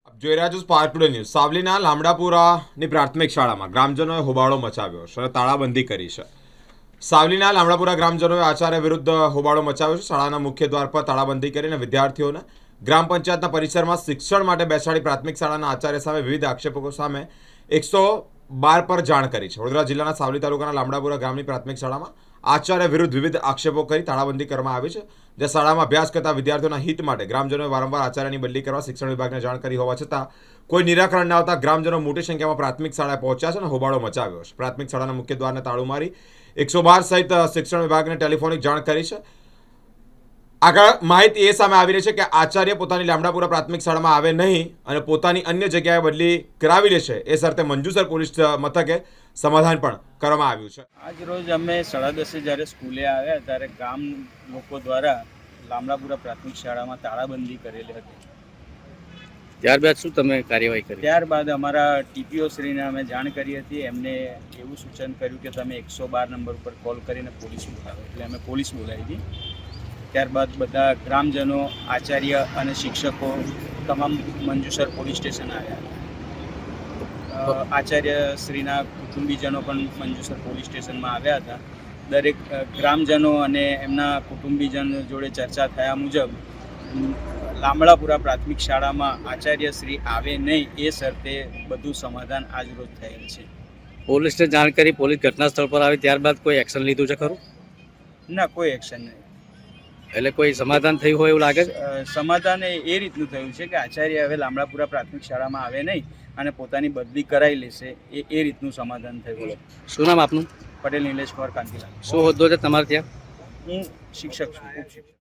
આપ જોઈ રહ્યા છો સ્પાર્ક ટુડે ન્યૂઝ. સાવલીના લામડાપુરાની પ્રાથમિક શાળામાં ગ્રામજનોએ હોબાળો મચાવ્યો છે અને તાળાબંધી કરી છે. સાવલીના લામડાપુરા ગ્રામજનોએ આચાર્ય વિરુદ્ધ હોબાળો મચાવ્યો છે. શાળાના મુખ્ય દ્વાર પર તાળાબંધી કરીને વિદ્યાર્થીઓને ગ્રામ પંચાયતના પરિસરમાં શિક્ષણ માટે બેસાડી પ્રાથમિક શાળાના આચાર્ય સામે વિવિધ આક્ષેપો સામે 112 પર જાણ કરી છે. વડોદરા જિલ્લાના સાવલી તાલુકાના લામડાપુરા ગામની પ્રાથમિક શાળામાં આચાર્ય વિરુદ્ધ વિવિધ આક્ષેપો કરી તાળાબંધી કરવામાં આવી છે. જે શાળામાં અભ્યાસ કરતા વિદ્યાર્થીઓના હિત માટે ગ્રામજનોએ વારંવાર આચાર્યની બદલી કરવા શિક્ષણ વિભાગને જાણ કરી હોવા છતાં કોઈ નિરાકરણ ન આવતા ગ્રામજનો મોટી સંખ્યામાં પ્રાથમિક શાળાએ પહોંચ્યા છે અને હોબાળો મચાવ્યો છે. પ્રાથમિક શાળાના મુખ્ય દ્વારને તાળું મારી 112 સહિત શિક્ષણ વિભાગને ટેલિફોનિક જાણ કરી છે. આગળ માહિતી એ સામે આવી રહી છે કે આચાર્ય પોતાની લામડાપુરા પ્રાથમિક શાળામાં આવે નહીં અને પોતાની અન્ય જગ્યાએ બદલી કરાવી લેશે એ શરતે મંજુસર પોલીસ મથકે સમાધાન પણ કરવામાં આવ્યું છે. આજ રોજ અમે 10:30 જ્યારે સ્કૂલે આવ્યા ત્યારે ગામ લોકો દ્વારા લામડાપુરા પ્રાથમિક શાળામાં તાળાબંધી કરેલી હતી. ત્યારબાદ શું તમે કાર્યવાહી કરી? ત્યારબાદ અમારા ટીપીઓ શ્રીને અમે જાણ કરી હતી. એમને એવું સૂચન કર્યું કે તમે 112 નંબર ઉપર કોલ કરીને પોલીસ બોલાવો, એટલે અમે પોલીસ બોલાવી હતી. ત્યારબાદ બધા ગ્રામજનો, આચાર્ય અને શિક્ષકો તમામ મંજુસર પોલીસ સ્ટેશન આવ્યા હતા. આચાર્ય શ્રીના કુટુંબીજનો પણ મંજુસર પોલીસ સ્ટેશનમાં આવ્યા હતા. દરેક ગ્રામજનો અને એમના કુટુંબીજનો જોડે ચર્ચા થયા મુજબ લામડાપુરા પ્રાથમિક શાળામાં આચાર્ય શ્રી આવે નહીં એ શરતે બધું સમાધાન આજ રોજ થયેલ છે. પોલીસને જાણ કરી, પોલીસ ઘટના સ્થળ પર આવી ત્યારબાદ કોઈ એક્શન લીધું છે ખરું? ના, કોઈ એક્શન નહીં. એટલે કોઈ સમાધાન થયું હોય એવું લાગે છે? સમાધાન એ રીતનું થયું છે કે આચાર્ય હવે લામડાપુરા પ્રાથમિક શાળામાં આવે નહીં અને પોતાની બદલી કરાવી લેશે, એ રીતનું સમાધાન થયું. શું નામ આપનું? પટેલ નિલેશ કુમાર કાંતિલાલ. શું હોદ્દો છે તમારે ત્યાં? હું શિક્ષક છું, ઉપશિક્ષક.